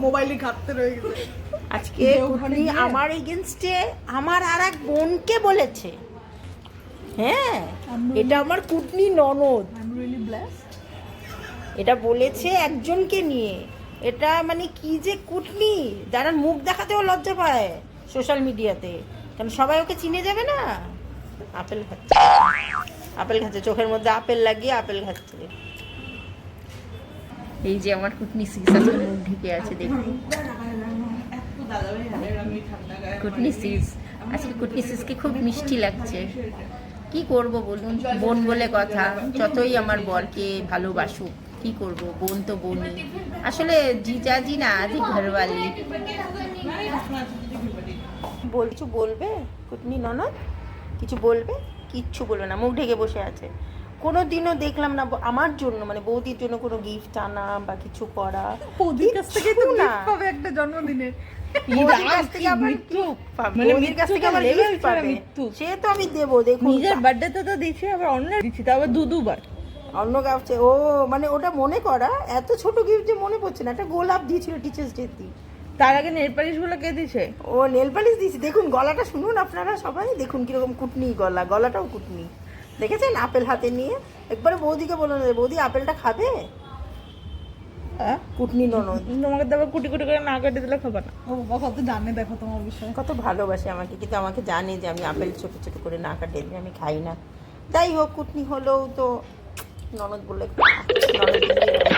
মোবাইলে ঘাটতে রয়ে গেছে। আজকে কুটনি আমার এগেনস্টে আমার আর এক বোনকে বলেছে। হ্যাঁ, এটা আমার কুটনি ননদ, এটা বলেছে একজনকে নিয়ে। এটা মানে কি যে কুটনি, যারা মুখ দেখাতেও লজ্জা পায় সোশ্যাল মিডিয়াতে, কারণ সবাই ওকে চিনে যাবে না। আপেল খাচ্ছে, আপেল খাচ্ছে, চোখের মধ্যে আপেল লাগিয়ে আপেল খাচ্ছে। এই যে আমার কুটনি সিস আছে, মুখ ঢেকে আছে, দেখুন কুটনি সিস। আজকে কুটনি সিসকে খুব মিষ্টি লাগছে। কি করব বলুন, বোন বলে কথা, যতই আমার বরকে ভালোবাসুক কি করব, বোন তো বোনই। আসলে জিজাজি না, আজ ঘরওয়ালি। বলছো বলবে কুটনি ননদ, কিছু বলবে? কিচ্ছু বলবে না, মুখ ঢেকে বসে আছে। কোনো দিনও দেখলাম না আমার জন্য, মানে বৌদির জন্য কোনো গিফট আনা বা কিছু করা। বৌদির কাছ থেকে তো না, গিফট পাবে একটা জন্মদিনের। বৌদির কাছ থেকে আবার gift পাবে, বৌদির কাছ থেকে আবার gift পাবে। সে তো আমি দেবো, দেখুন নিজের বার্থডেতে তো দিছি, আবার অন্যের দিছি, তাও আবার দুবার। অন্য কাছে। ও মানে ওটা মনে করা, এত ছোট গিফট যে মনে পড়ছে না। একটা গোলাপ দিয়েছিল টিচার্স ডে তে। তার আগে নেল পালিশ গুলো কে দিছে? ও নেল পালিশ দিয়েছি। দেখুন গলাটা শুনুন আপনারা সবাই, দেখুন কিরকম কুটনি গলা, গলাটাও কুটনি। দেখেছেন আপেল হাতে নিয়ে? একবারে বৌদিকে বলুন, বৌদি আপেলটা খাবে? হ্যাঁ, কুটনি ননদ তোমাকে তো আবার কুটি কুটি করে না কেটে দিলে খাবে না। ও বাবা, কত জানে দেখো তোমার বিষয়ে, কত ভালোবাসে আমাকে, কিন্তু আমাকে জানে যে আমি আপেল ছোট ছোট করে না কাটে দিই, আমি খাই না। তাই হোক, কুটনি হলেও তো ননদ বলে, ননদ বলে